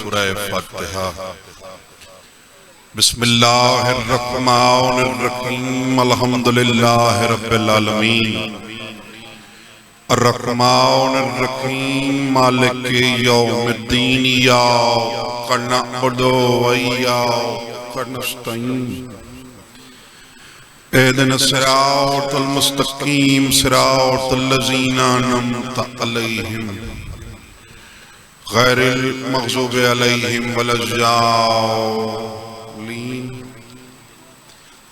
سورہ فاتحہ۔ بسم اللہ الرحمن الرحیم الحمدللہ رب العالمین الرحمن الرحیم مالک یوم الدین ایاک نعبد و ایاک نستعین اہدنا الصراط المستقیم صراط الذین انعمت علیہم غیر المغضوب علیہم ولا الضالین۔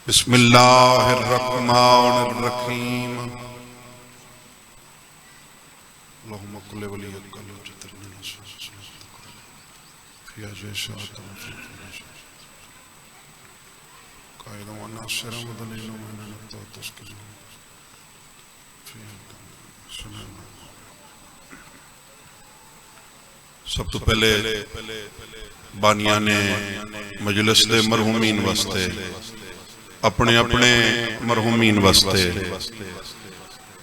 بسم اللہ الرحمن الرحیم اللہم کل ولیک الجترنی فی عجیشات قائد و ناصر مدلیل و محنت و تسکر سب تو پہلے بانیان مجلس دے مرحومین واسطے اپنے اپنے مرحومین واسطے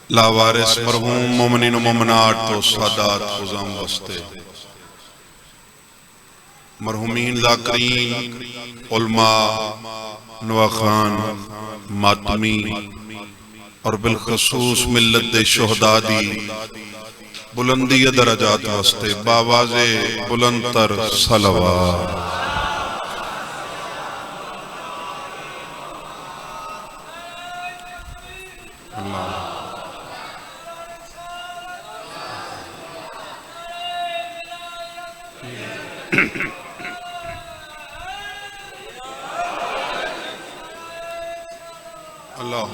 لاوارث مرحوم مومنین و مومنات و سادات خزام واسطے مرحومین ذاکرین علماء نواخان ماتمی اور بالخصوص ملت دے شہداء دی بلندی درجات واسطے باواز بلندتر صلوات۔ اللہ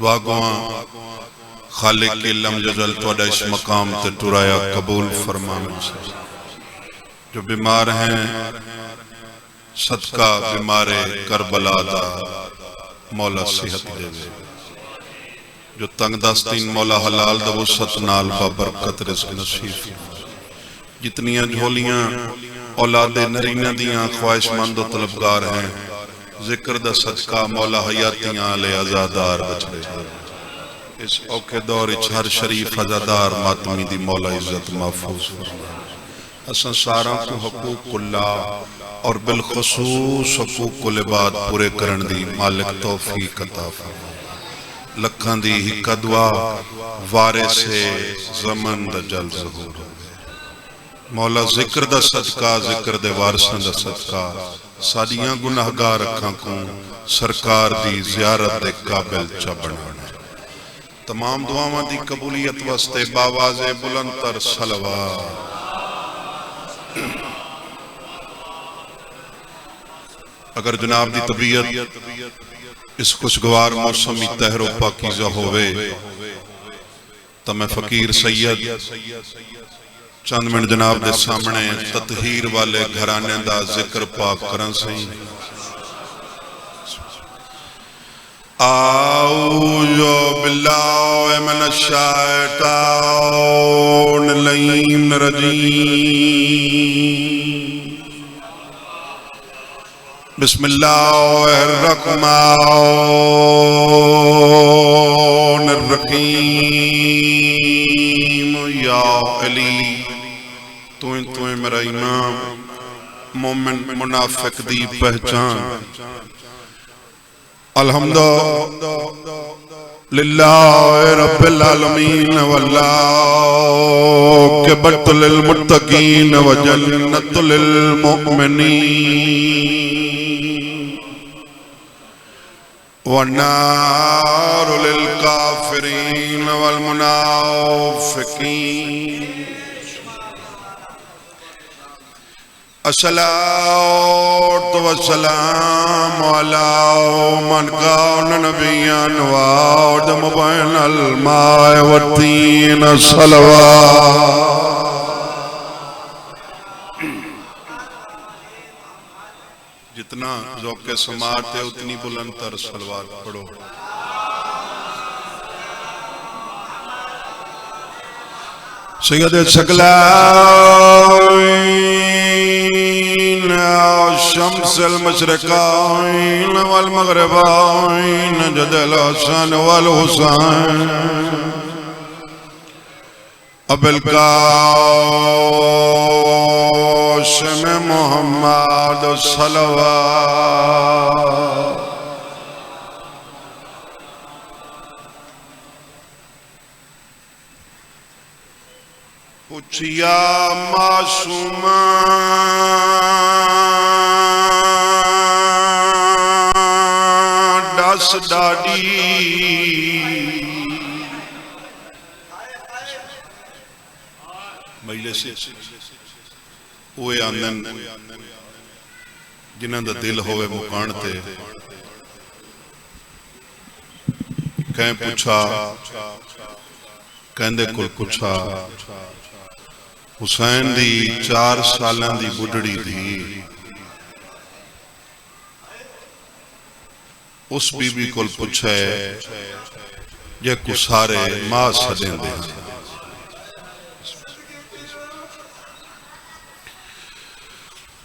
دعا گواں خالق علم جزل توڑا اس مقام تے ٹرایا قبول فرمانے سے جو بیمار ہیں صدقہ بیمار کربلا دا مولا صحت دے دے، جو تنگ دستین مولا حلال دا وسط نال بابرکت رزق نصیب، جتنیاں جھولیاں اولاد نرینہ دیاں خواہش مند و طلبگار ہیں ذکر دا صدقہ مولا حیاتیاں لے ازادار بچڑے اس اوکے دور ہر شریف ازادار ماتمی دی مولا عزت محفوظ فرمائے۔ اساں ساراں کو حقوق اللہ اور بالخصوص حقوق العباد پورے کرن دی مالک توفیق عطا فرمائے۔ لکھاں دی ہکا دعا وارث زمن دا جل ظہور مولا ذکر دا صدقہ ذکر دے وارثاں دا صدقہ ساڑیاں گناہگار رکھاں کو سرکار دی زیارت دے قابل چا بنانا۔ تمام دعاواں دی قبولیت واسطے باواز بلندتر صلوات۔ اگر جناب دی طبیعت اس خوشگوار موسمی تہر و پاکیزہ ہوئے تو میں فقیر سید چند منٹ جناب دے سامنے تطہیر والے گھرانے دا ذکر پاک کرن سہیں۔ اعوذ باللہ من الشیطان اللعین الرجیم بسم اللہ الرحمن الرحیم یا علی تو میرا امام مومن منافق دی پہچان الحمدللہ رب العالمین والعاقبۃ للمتقین وجنۃ للمؤمنین والنار للکافرین والمنافقین۔ الصلاة والسلام على من كان نبيا وآدم بين الماء والطين الصلوات۔ جتنا ذوق سماعت ہے اتنی بلندتر صلوات پڑھو۔ سید الثقلین شمس المشرقین والمغربین جد الحسن والحسین ابو القاسم دو صلوات پوچھیا معصومان ڈس ڈاڈی مجلس اوے آندن جنہاں دا دل ہوئے مکان تے کہیں پوچھا کہندے کل پوچھا حسین دی 4 سالان دی بڑھڑی تھی اس بی بی کل پوچھے یہ کسارے ماں سدیں دے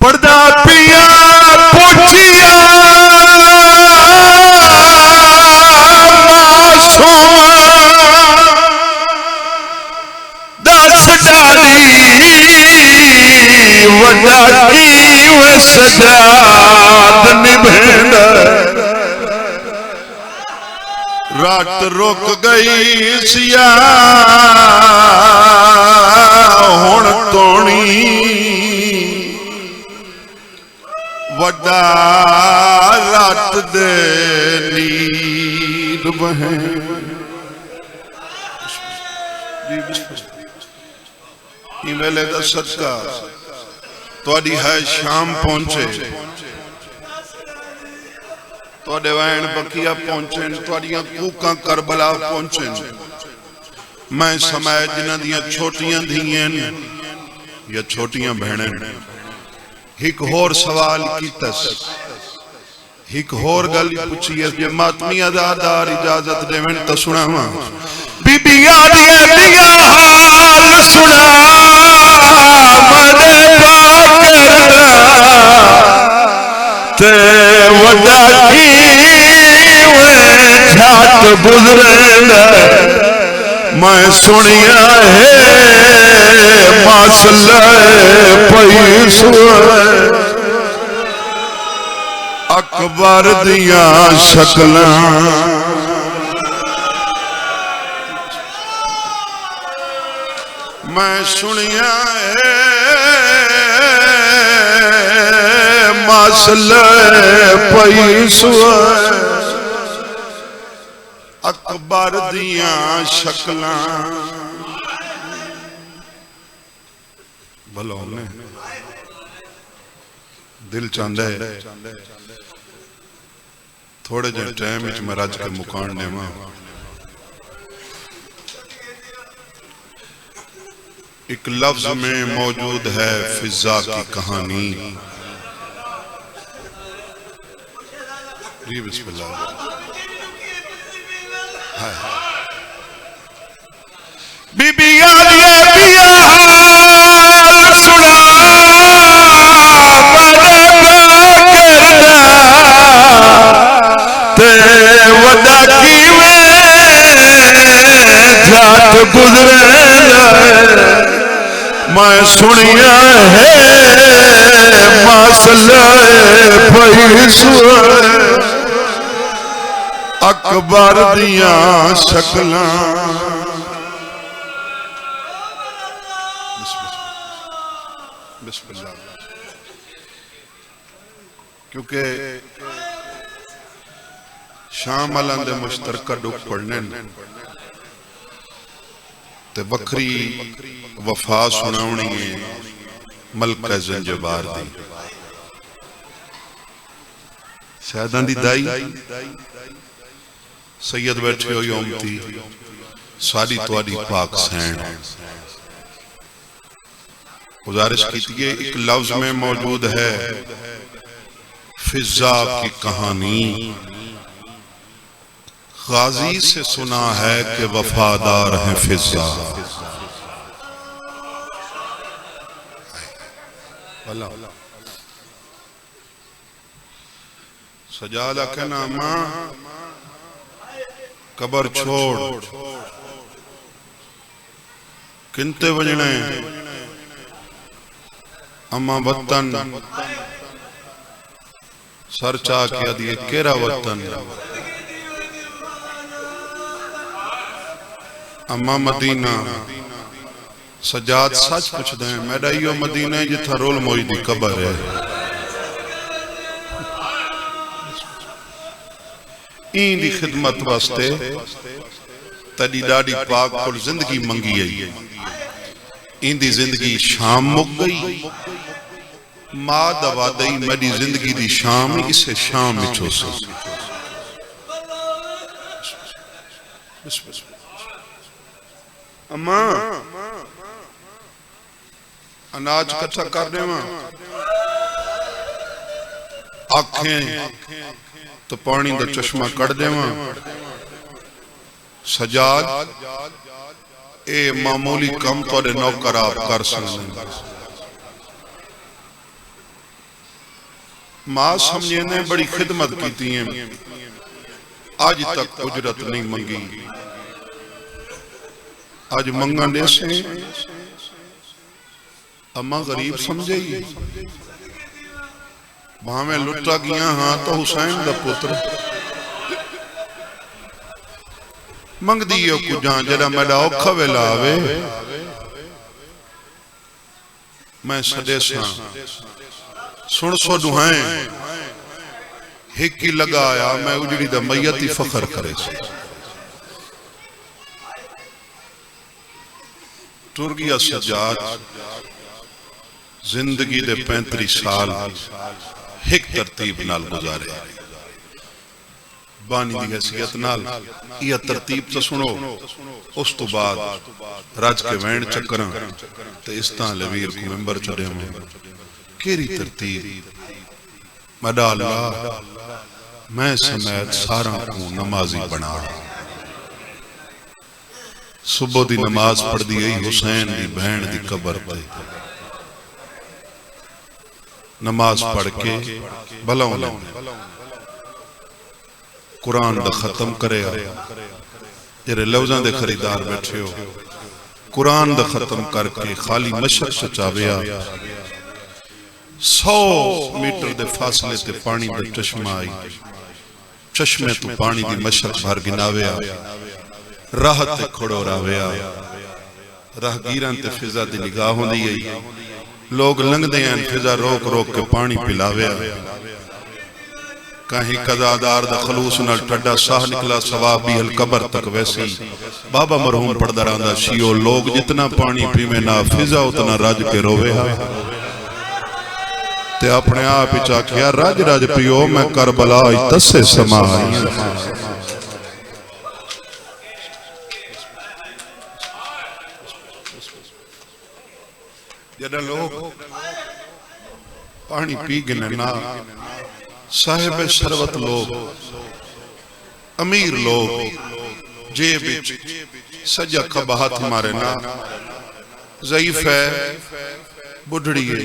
پردہ پیا پوچھیا سجاد نبھیند رات رک گئی سیا ہون تونی وڈا رات دے نیند بہیں ای میلے دا صدقہ توڑی ہے شام پہنچے توڑے وین بقیہ پہنچے توڑیاں کوکاں کربلا پہنچے میں سمائے جنہ دیاں چھوٹیاں دھیئن یا چھوٹیاں بہنیں ہک ہور سوال کیتس ہک ہور گل پوچھی ہے یہ ماتمی ادادار اجازت دے میں تا سنا ہاں بی بی آدھے دیا حال سنا مدے تے وڈا کیویں جھات گزرن میں سنیا ہے مسئلہ پیسو اکبر دیاں شکلاں میں سنیا ہے مسئلہ پیسو اکبر دیاں شکلاں بھلو نے دل چاندے تھوڑے جن ٹائم اچ مراج کے مکان نے ماں ایک لفظ میں موجود ہے فضا کی کہانی جی بسم اللہ بی بی آدھے بیا حال سنا مدے کرنا تے وڈا کیویں جھات گزرن میں سنیا ہے مسئلہ پیسو اکبر دیاں شکلاں بسم اللہ کیونکہ شام علان دے مشترکہ ڈک پڑھنے تے بکری وفا سناونی ہے ملکہ زنجبار دی سیدان دی دائی سید بیٹھے ہو یوم تھی ساری تواری پاک سین گزارش کیتی ہے ایک لفظ میں موجود ہے فضا کی کہانی غازی سے سنا ہے کہ وفادار ہیں فضا سجادہ کے نامہ قبر چھوڑ کنتے وجنے اما وطن سر چاہ کیا دیئے کیرا وطن اما مدینہ سجاد سچ پوچھ دیں میڈا ایو مدینہ ہے جتھا رول موئی دی قبر ہے این دی خدمت واسطے تڈی ڈاڈی پاک کل زندگی منگی ہے این دی زندگی شام مک گئی ماں دوا دئی میڈی زندگی دی شام اسے شام اچھو سے اماں اناج کٹھا کرنے میں آنکھیں تو پانی دا چشمہ کر دے میں سجاد اے معمولی کم تو دے نوکر آپ کر سکتے ماں سمجھے نے بڑی خدمت کی تھی ہیں آج تک اجرت نہیں منگی آج منگانے سے اماں غریب سمجھے ہی وہاں میں لٹا گیا ہاں تو حسین دا پتر منگ دیئے کو جہاں جڑا میڈا اوکھا ویلا آوے میں سدے ساں سن سو دہائیں ہکی لگا آیا میں اجڑی دا میتی فخر کرے سے ٹر گیا سجاد زندگی دے 35 سال ایک ترتیب نال گزارے بانی دی حیثیت نال یہ ترتیب تو سنو اس تو بعد راج کے وین چکران تو استان لویر کو ممبر چڑے ہوں کیری ترتیب مدہ اللہ میں سمیت سارا کو نمازی بنا صبح دی نماز پڑھ دی گئی حسین دی بہن دی قبر پہ نماز پڑھ کے بلاؤں لیں قرآن دا ختم کرے جرے لوزاں دے خریدار بیٹھے ہو قرآن دا ختم کر کے خالی مشرق چچاویا 100 میٹر دے فاصلے تے پانی دے چشمہ آئی چشمے تو پانی دی مشرق بھر گناویا راہ تے کھڑو راویا راہ گیران تے فضا دی نگاہ ہوں دی گئی لوگ لنگ دے ہیں فضا روک روک کے پانی پلاویا کہیں قضادار دا خلوص نال ٹھڈا ساہ نکلا ثواب بھی القبر تک ویسی بابا مرحوم پردران دا شیعو لوگ جتنا پانی پیوے نا فضا اتنا راج کے روے ہاں تے اپنے آپ ہی چاکیا راج راج پیو میں کربلا تسے سما آئی جدہ لوگ پانی پی گنے نا صاحب شروت لوگ امیر لوگ جیب سجا کب ہاتھ مارے نا ضعیف ہے بڑھڑی ہے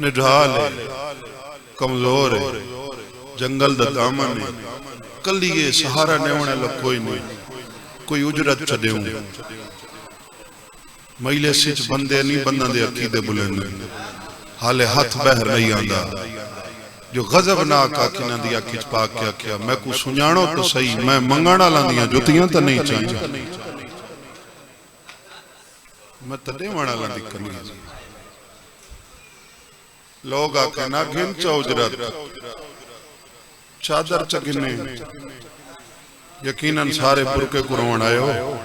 نڈھال ہے کمزور ہے جنگل دا دامن ہے کلیے سہارا نیونے لگ کوئی نہیں کوئی اجرت چڑے ہوں مہیلے سچ بندے نہیں بندن دے عقیدے بلند حالے ہاتھ بہر نہیں آندہ جو غضب نہ آکا کنہ دیا کچھ پاک کیا کیا میں کو سنجانو تو صحیح میں منگانا لاندیاں جوتیاں تا نہیں چاہیے میں تڑے مانا لاندی کنی لوگ آکا نا گھن چا اجرت چادر چگنے یقیناً سارے برکے قرآن آئے ہو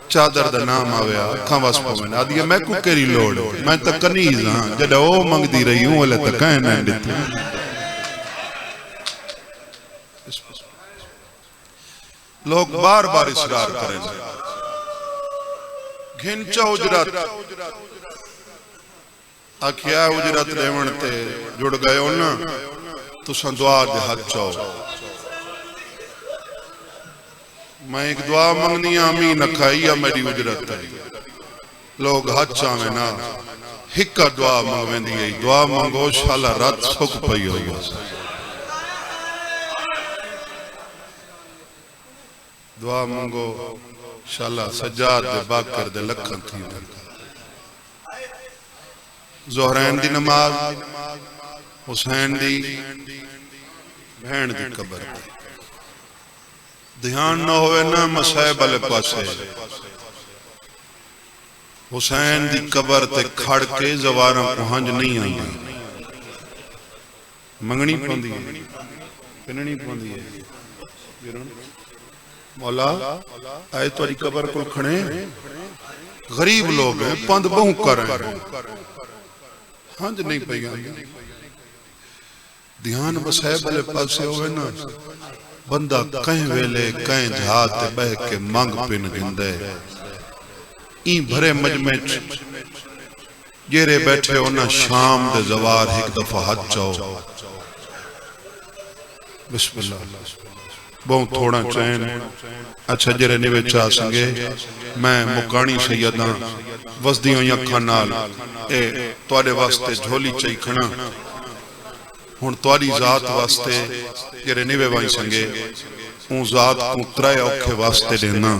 چادر دا نام آویا کھاں واس پوین آدھیا میں کو کری لوڑ میں تا کنیز ہاں جڑا او منگ دی رہی ہوں والے تا کہیں میں دیتی لوگ بار بار اصرار کریں گھنچا اجرت آکھیا اجرت لیون تے جڑ گئے ہو نا تو سندوار دے ہاتھ چاہو میں ایک دعا منگنی آمین اکھائیا میری اجرت ہے لوگ ہاتھ چاہویں نا ہکا دعا منگویں دی دعا منگو شالا رات سکھ پئی ہوئی دعا منگو شالا سجاد دے باکر دے لکھن تھی زہرین دی نماز حسین دی بہن دی قبر دھیان نہ ہوئے نا مسائب والے پاسے حسین دی قبر تے کھڑ کے زواراں پہنچ نہیں آئی منگنی پوندی ہے پننی پوندی ہے مولا آئے تاری قبر کو کھڑے غریب لوگ ہیں پند بہوں کر رہے ہیں ہنج نہیں پئی گئی دھیان مسائب والے پاسے ہوئے نا بندہ کہیں ویلے کہیں جہاد تے بہ کے منگ پن گندے این بھرے مجمع جیرے بیٹھے ہونا شام دے زوار ایک دفعہ حج چاہو بسم اللہ بہت تھوڑا چین اچھا جیرے نیوے چاہ سنگے میں مکانی سیداں وزدیوں یا کھانال توڑے واسطے جھولی چاہی کھنا ہون توڑی ذات واسطے جیرے نیوے وائی سنگے اون ذات کو ترائے اوکھے واسطے دینا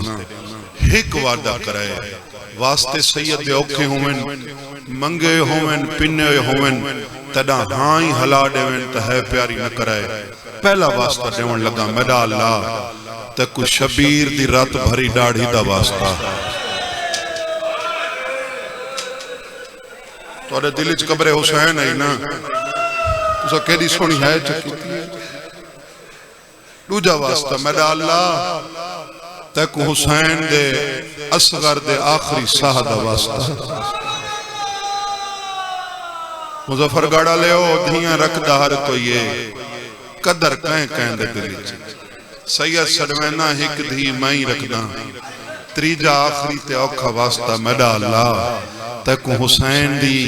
ایک وعدہ کرائے واسطے سید دے اوکھے ہوئن منگے ہوئن پنے ہوئن تڑا ہائیں ہلا دیوین تہے پیاری نہ کرائے پہلا واسطہ دیون لگا میڈا اللہ تکو شبیر دی رات بھری ڈاڑھی دا واسطہ تو آرے دلچ قبر حسین ہے نا تو سا کہہ دی سونی ہے چکی تھی دوجہ واسطہ میڈا اللہ تکو حسین دے اصغر دے آخری ساہ دا واسطہ مظفر گاڑا لے ہو دھیاں رکھ دہر تو یہ قدر کہیں دے دلی سید سڑوینا ہک دھی مائیں رکھنا تریجہ آخری تے اوکھا واسطہ میڈا اللہ تکو حسین دی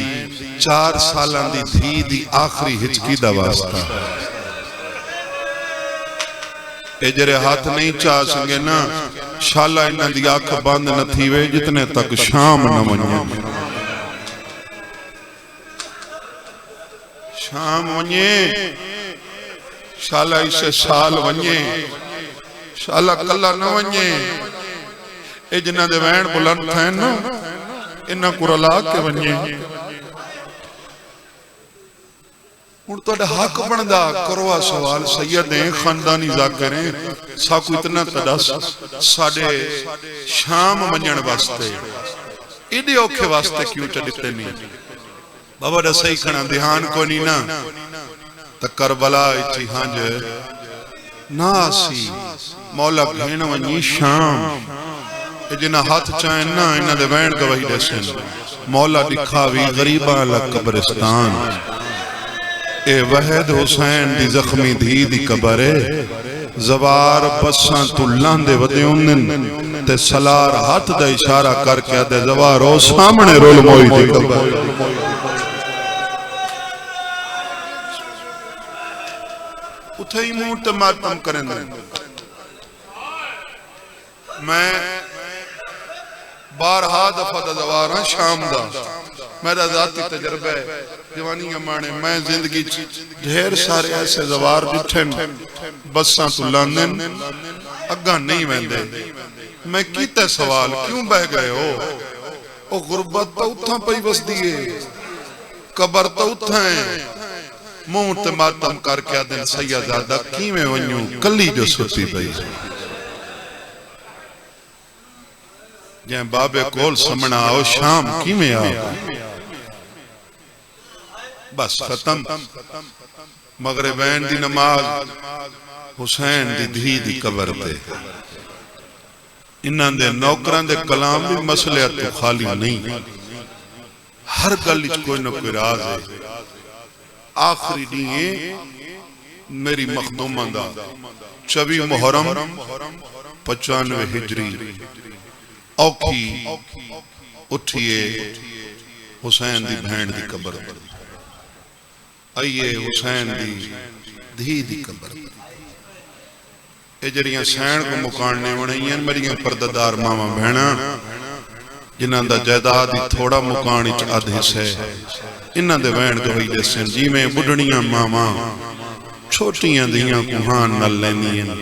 4 سالان دی دھی دی آخری ہچکی دا واسطہ اے جرے ہاتھ نہیں چاہ سنگے نا شالہ انہ دی آنکھ باند نہ تھیوے جتنے تک شام نہ ونیے شام ونیے شالہ اسے سال ونیے شالہ کلہ نہ ونیے اے جنہ دے وین بلند تھے نا انہ کرلا کے ونیے اور تو حق بندہ کروا سوال سیدیں خاندانی ذاکریں ساکو اتنا تدس ساڑے شام منجن واسطے ایڈے اوکھے واسطے کیوں چڑھتے نہیں بابا دا صحیح کھنا دھیان کو نہیں نا تا کربلا اچھی ہانج ناسی مولا بھین ونی شام جنہ ہاتھ چاہیں نا انہ دے وین گواہی دے سن مولا دکھاوی غریبہ لگ قبرستان اے وحید حسین دی زخمی دھی دی قبرے زوار بساں تو لاندے ودے انن تے سلار ہاتھ دا اشارہ کر کے دے زوارو سامنے رول موئی دی قبرے اتھے ہی مونٹ ماتم کریں دیں میں بارہا دفعہ دا زوارا شام دا میرا ذاتی تجربہ ہے دیوانی امانے میں زندگی ڈھیر سارے ایسے زوار جتھن بساں تو لاندن اگاں نہیں ویندے میں کیتے سوال کیوں بہ گئے ہو او غربت تو اتھاں پئی بس دیئے قبر تو اتھاں ہیں مونٹ ماتم کر کے دن سیدادہ کیویں ونیوں کلی جو ستی پئی جہاں بابے کول سمنا آؤ شام کیویں آؤ بس ختم مغربین دی نماز حسین دی دھی دی قبر تے انہاں دے نوکران دے کلام بھی مسئلہ تو خالی نہیں ہر گلچ کوئی نہ کوئی راز ہے آخری دیئے میری مخدومہ دا 24 محرم 95 ہجری اوکھی اٹھئے حسین دی بہن دی قبر پر آئیے حسین دی دھی دی قبر پر اے جڑیاں سین کو مکاننے ونیاں میریاں پرددار ماما بہنا جنہاں دا جائیداد تھوڑا مکانی چ ادھ حصے انہاں دے وین گوئی دے سن جی میں بڈھڑیاں ماما چھوٹیاں دیاں کوہان نہ لینیاں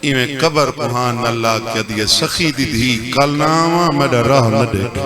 ایویں قبر کوہان نہ لا کے دیئے سخی دی دھی کل ناما میڈا راہ نہ دیکھا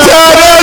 4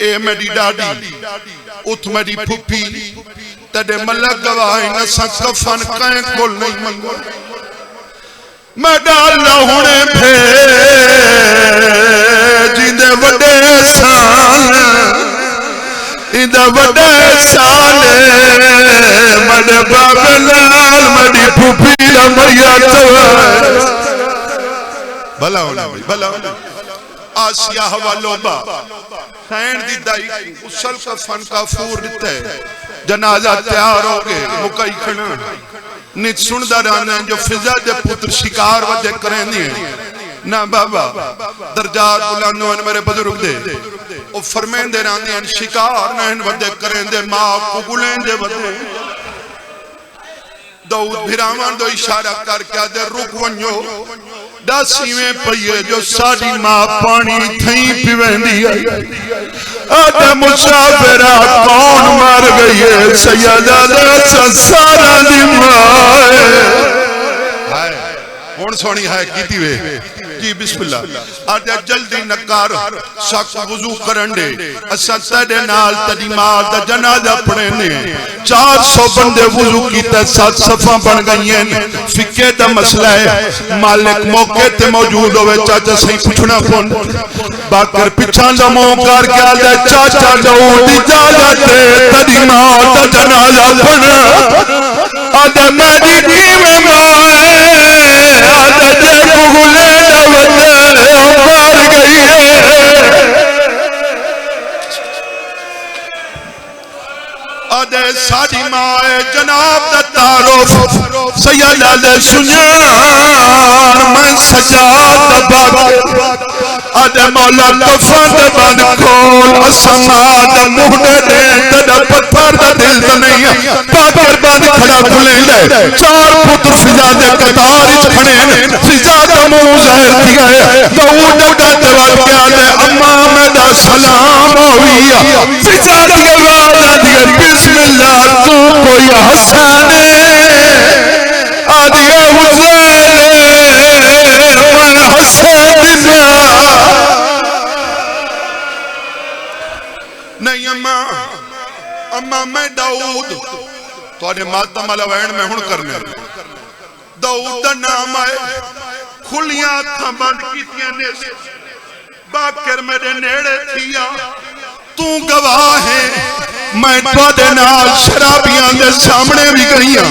اے میری ڈاڈی اتھ میری پھپھی تیرے ملک گواہی نسا کفن کہیں کھول نہیں منگو میں ڈالا ہونے بھیجیں وڈے سال وڈے سال مڈے بابے لال مڈی پھپھی امریا بھلا ہونا بھلا ہونا آسیہ حوالوبا خین دی دائی اسل کا فن کا فور دیتا ہے جنازہ تیار ہو گئے مکئی کھنا نیت سندہ رانا جو فضا دے پتر شکار ودے کریں دیئے نا بابا درجات بلانو ان میرے بزرگ دے او فرمین دے رانے ان شکار نہن ودے کریں دے ماں کو گلیں دے ودے داؤد بھیرامان دو اشارہ کر کیا دے رک ونیو داسی میں پئیے جو ساڑی ماں پانی تھیں پیویں دیا آدھے مسافرہ کون مر گئی ہے سیدہ دے سارا دی مائے ہون سونی ہے کیتی وے جی بسم اللہ آدھے جلدی نکار ساکھ وضو کرنڈے اسا تیرے نال تیری ماں دا جنازہ پڑھنے 400 بندے وضو کیتے 7 صفحہ بن گئی ہیں فقہ دا مسئلہ ہے مالک موقع تے موجود ہوئے چاچا صحیح پوچھنا کون باکر پچھان دا موقع کیا دے چاچا داؤد اجازت دے تیری ماں دا جنازہ پڑھنا آدھے میری میں مائے آدھے جے بغلے دوتے مار گئی ہے آدھے ساڑی مائے جناب دا تعارف سیدہ دے سنیان میں سجاد باغ آدھے مولا کفن دے بند کھول اسماد مہنے دے تدہ پتھر دا دل نہیں پاکر بند کھڑا کھلیں دے 4 پتر فضا دے قطار اچ کھڑے فضا دا موزہر کیا ہے داؤد دا جواب کیا دے امام دا سلام ہوئی فضا دے وعدہ دے بسم اللہ تو کوئی حسن آدھے وزیل من حسن دنیا نہیں اممہ میں داؤد تو آنے ماتم علوین میں ہن کرنے داؤد دا نام آئے کھلیاں تھا بند کیتیاں نے باکر میرے نیڑے تھیا تو گواہ ہے میں توڑے نال شرابیاں دے سامنے بھی گئیاں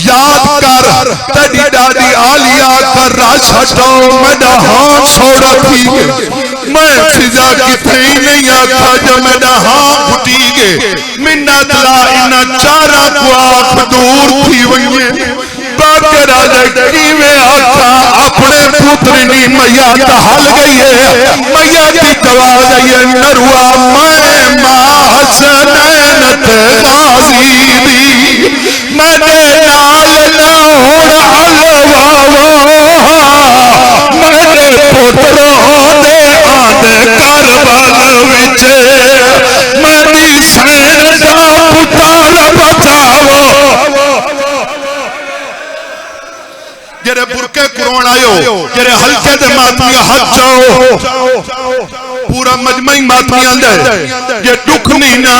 یاد کر تیری ڈاڈی آلیا کر راج ہٹاؤ میڈا ہاں چھوڑا تھی میں فضا کی تھی نہیں آکھا جو میڈا ہاں پھٹی گے منت لا انہ چارہ کو آنکھ دور تھی وئیے باکر آجے کیوے آکھا اپنے پترنی میات حل گئی ہے میاتی گوا گئی ہے نروا میں ماں حسنینت غازی دی میں نے نال نوڑ حلواوا میں نے پتروں دے آنے کربل وچے میں دی سین دا پتر بچاوا جرے برکے قرآن آئیو جرے حلقے دے ماتمی حد چاہو پورا مجمعی ماتمی آندے یہ دکھ نہیں نا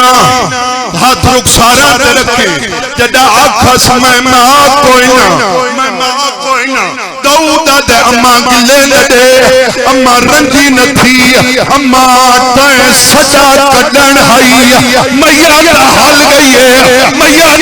ہاتھ رک سارا دے رکھے جدہ آکھا سمیں ماں کوئی نا داؤدہ دے اماں گلے لڑے اماں رنجی نہ تھی اماں تائیں سجا کڈن ہائی میاں دا حل گئی ہے میاں